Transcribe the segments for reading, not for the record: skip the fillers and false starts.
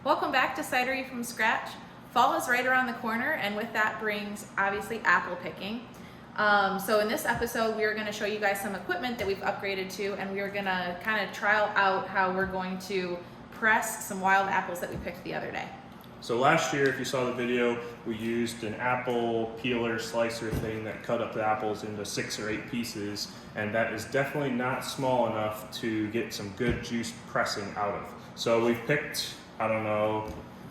Welcome back to Cidery from Scratch. Fall is right around the corner, and with that brings obviously apple picking. So in this episode, we are going to show you guys some equipment that we've upgraded to, and we are going to kind of trial out how we're going to press some wild apples that we picked the other day. So last year, if you saw the video, we used an apple peeler slicer thing that cut up the apples into 6 or 8 pieces, and that is definitely not small enough to get some good juice pressing out of. So we've picked, I don't know,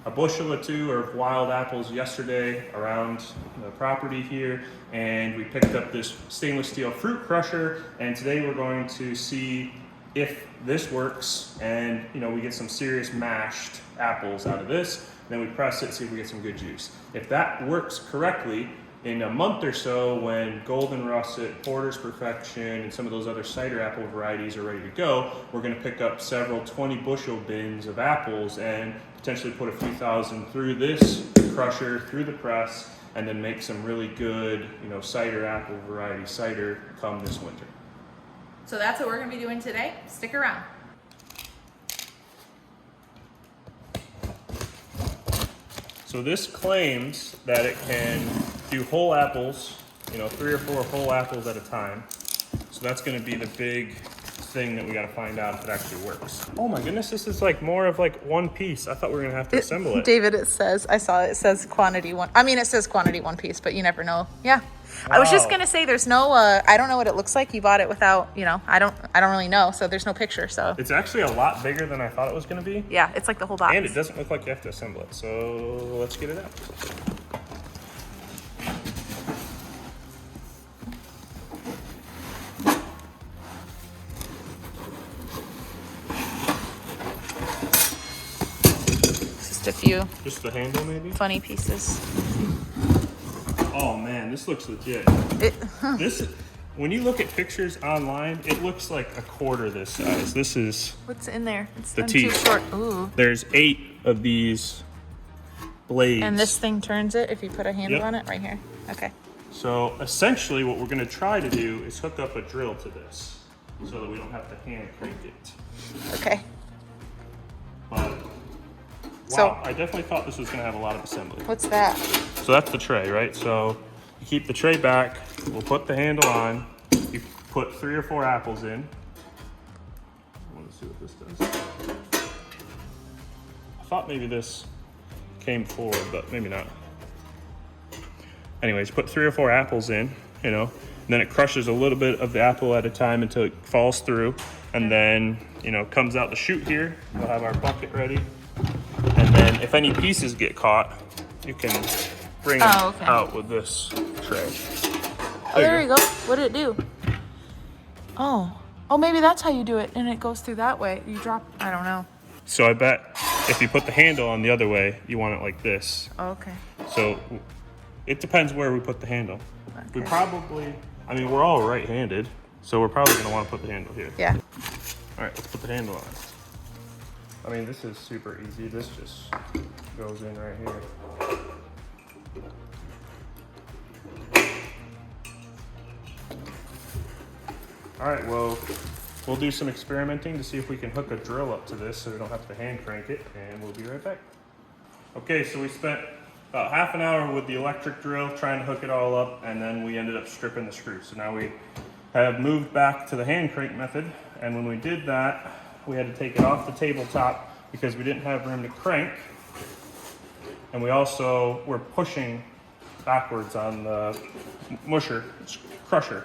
a bushel or 2 of wild apples yesterday around the property here, and we picked up this stainless steel fruit crusher, and today we're going to see if this works and we get some serious mashed apples out of this. Then we press it, see if we get some good juice. If that works correctly, in a month or so, when Golden Russet, Porter's Perfection, and some of those other cider apple varieties are ready to go, we're going to pick up several 20 bushel bins of apples and potentially put a few thousand through this crusher, through the press, and then make some really good, cider apple variety cider come this winter. So that's what we're going to be doing today. Stick around. So this claims that it can do whole apples, 3 or 4 whole apples at a time. So that's going to be the big thing that we got to find out if it actually works. Oh my goodness, this is more of one piece. I thought we were going to have to assemble it. David, I says quantity one. It says quantity 1 piece, but you never know. Yeah. Wow. I was just going to say there's no, I don't know what it looks like. You bought it without, I don't really know. So there's no picture. So it's actually a lot bigger than I thought it was going to be. Yeah, it's like the whole box. And it doesn't look like you have to assemble it. So let's get it out. Just a few. Just the handle, maybe? Funny pieces. Oh man, this looks legit. When you look at pictures online, it looks like a quarter this size. This is what's in there? It's the teeth. Too short. Ooh. There's 8 of these blades. And this thing turns it if you put a handle on it right here. Okay. So essentially what we're going to try to do is hook up a drill to this so that we don't have to hand crank it. Okay. But wow, I definitely thought this was going to have a lot of assembly. What's that? So that's the tray, right? So you keep the tray back, we'll put the handle on, you put 3 or 4 apples in. I want to see what this does. I thought maybe this came forward, but maybe not. Anyways, put 3 or 4 apples in, and then it crushes a little bit of the apple at a time until it falls through, and then, comes out the chute here. We'll have our bucket ready. And then if any pieces get caught, you can bring them out with this tray. There you go. What did it do? Oh, maybe that's how you do it, and it goes through that way. You drop, I don't know. So I bet if you put the handle on the other way, you want it like this. Oh, okay. So it depends where we put the handle. Okay. We probably, we're all right-handed, so we're probably going to want to put the handle here. Yeah. All right, let's put the handle on. This is super easy. This just goes in right here. All right, well, we'll do some experimenting to see if we can hook a drill up to this so we don't have to hand crank it, and we'll be right back. Okay, so we spent about half an hour with the electric drill trying to hook it all up, and then we ended up stripping the screws. So now we have moved back to the hand crank method, and when we did that, we had to take it off the tabletop because we didn't have room to crank, and we also were pushing backwards on the crusher,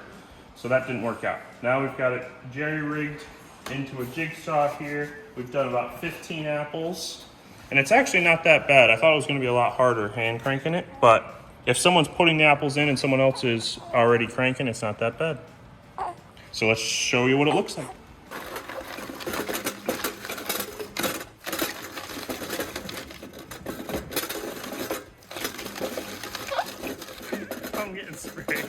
so that didn't work out. Now we've got it jerry-rigged into a jigsaw here. We've done about 15 apples, and it's actually not that bad. I thought it was going to be a lot harder hand cranking it, but if someone's putting the apples in and someone else is already cranking, it's not that bad. So let's show you what it looks like. I'm getting sprayed.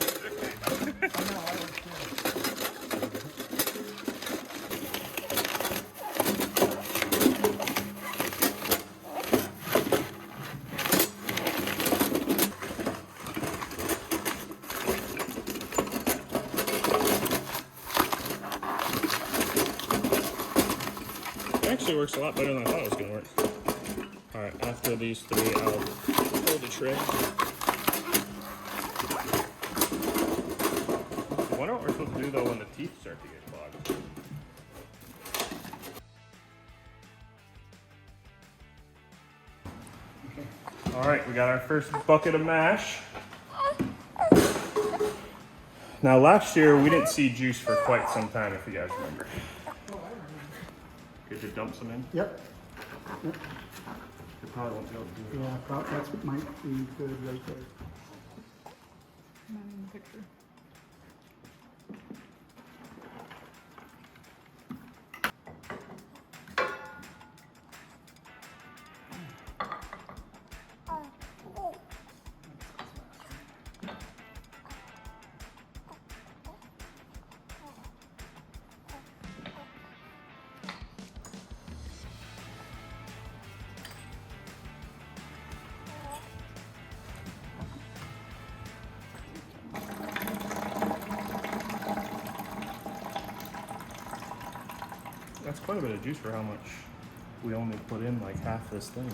Actually works a lot better than I thought it was going to work. for these three, I'll hold the tray. I wonder what we're supposed to do though when the teeth start to get clogged. All right, we got our first bucket of mash. Now last year we didn't see juice for quite some time, if you guys remember. Could you dump some in? Yep. You probably won't be able to do it. Yeah, that might be good right there. Not in the picture. That's quite a bit of juice for how much we only put in, like half this thing.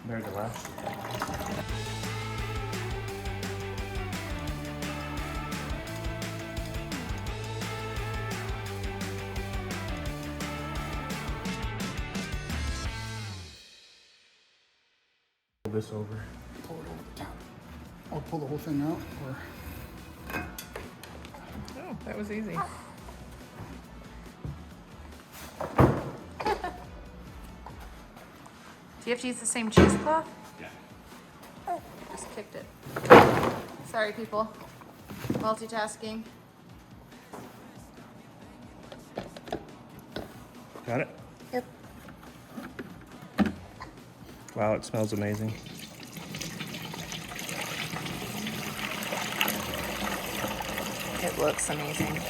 Compared to last year. Pull this over. Pull it over the top. I'll pull the whole thing out, or Oh, that was easy. Do you have to use the same cheesecloth? Yeah. Just kicked it. Sorry, people. Multitasking. Got it? Yep. Wow, it smells amazing. It looks amazing.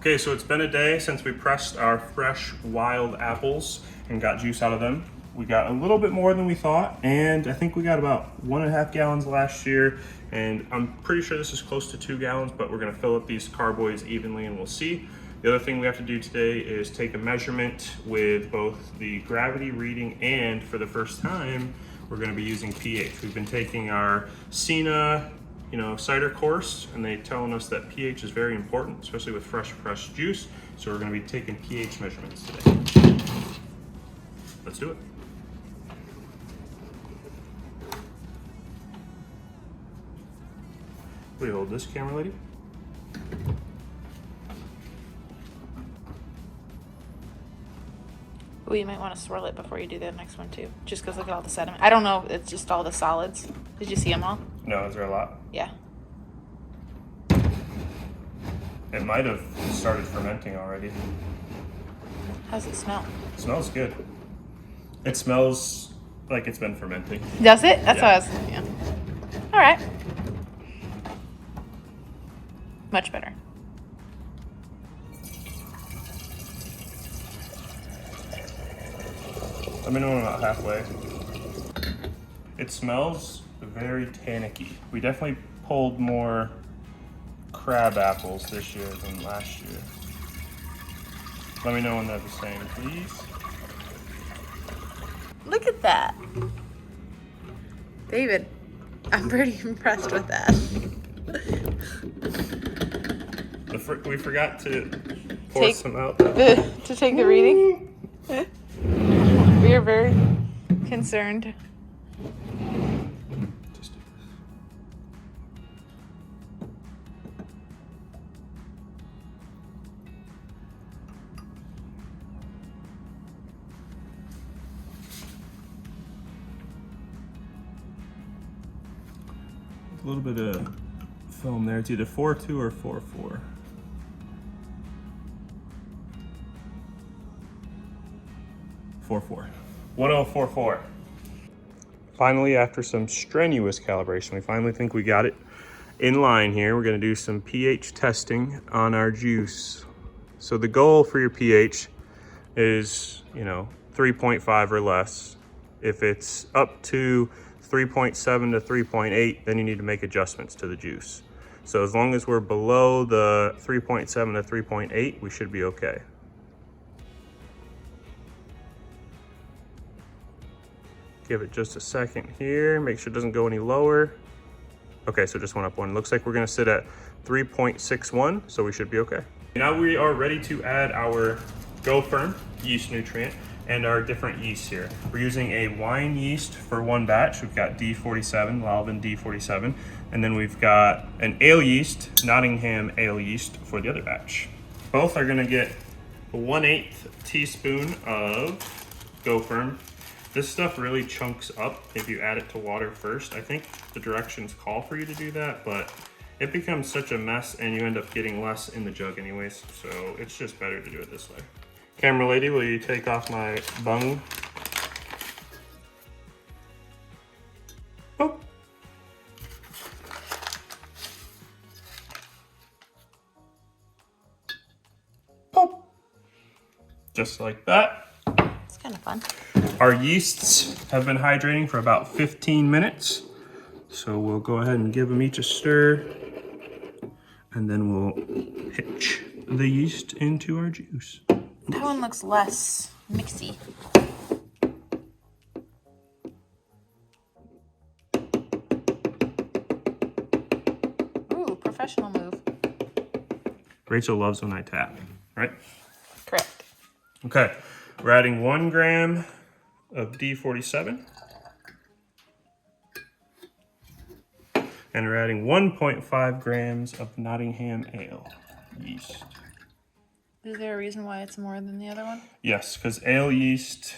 Okay, so it's been a day since we pressed our fresh wild apples and got juice out of them. We got a little bit more than we thought, and I think we got about 1.5 gallons last year, and I'm pretty sure this is close to 2 gallons, but we're gonna fill up these carboys evenly and we'll see. The other thing we have to do today is take a measurement with both the gravity reading and, for the first time, we're gonna be using pH. We've been taking our CINA cider course, and they telling us that pH is very important, especially with fresh juice. So we're going to be taking pH measurements today. Let's do it. Will you hold this, camera lady? Oh, you might want to swirl it before you do the next one too. Just because look at all the sediment. I don't know. It's just all the solids. Did you see them all? No, is there a lot? Yeah. It might have started fermenting already. How's it smell? It smells good. It smells like it's been fermenting. Does it? That's Yeah. what I was. Yeah. All right. Much better. Let me know when I'm about halfway. It smells very tannicky. We definitely pulled more crab apples this year than last year. Let me know when they're the same, please. Look at that. David, I'm pretty impressed with that. We forgot to pour Take some out. to take the reading. We are very concerned. Just do this. a little bit of foam there. It's either 4.2 or 4.4. 4.4. 1044. Finally, after some strenuous calibration, we finally think we got it in line here. We're gonna do some pH testing on our juice. So the goal for your pH is, 3.5 or less. If it's up to 3.7 to 3.8, then you need to make adjustments to the juice. So as long as we're below the 3.7 to 3.8, we should be okay. Give it just a second here, make sure it doesn't go any lower. Okay, so just went up one. Looks like we're gonna sit at 3.61, so we should be okay. Now we are ready to add our Go Firm yeast nutrient and our different yeasts here. We're using a wine yeast for one batch. We've got D47, Lalvin D47, and then we've got an ale yeast, Nottingham ale yeast for the other batch. Both are gonna get a 1/8 teaspoon of Go Firm. This stuff really chunks up if you add it to water first. I think the directions call for you to do that, but it becomes such a mess and you end up getting less in the jug anyways. So it's just better to do it this way. Camera lady, will you take off my bung? Oh. Oh. Just like that. It's kind of fun. Our yeasts have been hydrating for about 15 minutes. So we'll go ahead and give them each a stir, and then we'll pitch the yeast into our juice. That one looks less mixy. Ooh, professional move. Rachel loves when I tap, right? Correct. Okay, we're adding 1 gram of D47. And we're adding 1.5 grams of Nottingham ale yeast. Is there a reason why it's more than the other one? Yes, because ale yeast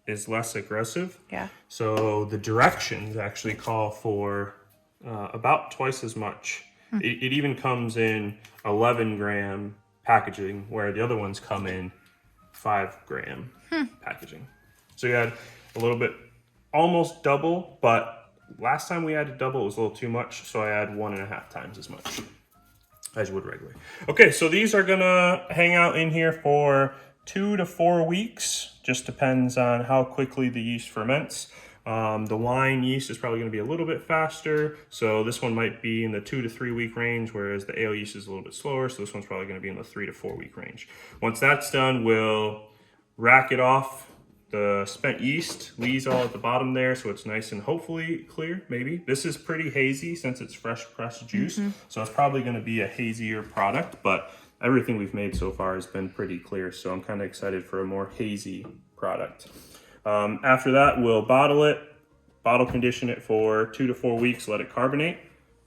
is less aggressive. Yeah. So the directions actually call for about twice as much. It even comes in 11 gram packaging, where the other ones come in 5 gram packaging. So you had a little bit, almost double, but last time we added double, it was a little too much, so I add 1.5 times as much as you would regularly. Okay, so these are gonna hang out in here for 2 to 4 weeks. Just depends on how quickly the yeast ferments. The wine yeast is probably gonna be a little bit faster, so this one might be in the 2 to 3 week range, whereas the ale yeast is a little bit slower, so this one's probably gonna be in the 3 to 4 week range. Once that's done, we'll rack it off. The spent yeast leaves all at the bottom there, so it's nice and hopefully clear, maybe. This is pretty hazy since it's fresh pressed juice, so it's probably gonna be a hazier product, but everything we've made so far has been pretty clear, so I'm kind of excited for a more hazy product. After that, we'll bottle it, bottle condition it for 2 to 4 weeks, let it carbonate,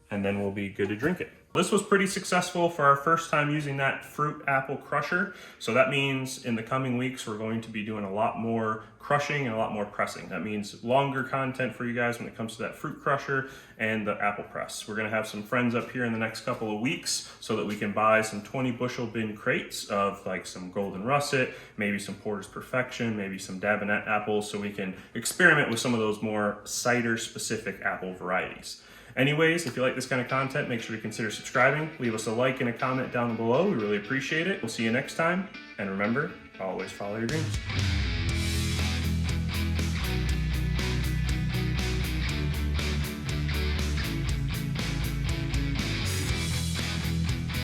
and then we'll be good to drink it. This was pretty successful for our first time using that fruit apple crusher. So that means in the coming weeks, we're going to be doing a lot more crushing and a lot more pressing. That means longer content for you guys when it comes to that fruit crusher and the apple press. We're gonna have some friends up here in the next couple of weeks so that we can buy some 20 bushel bin crates of like some golden russet, maybe some Porter's Perfection, maybe some Dabinet apples, so we can experiment with some of those more cider specific apple varieties. Anyways, if you like this kind of content, make sure to consider subscribing. Leave us a like and a comment down below. We really appreciate it. We'll see you next time. And remember, always follow your dreams.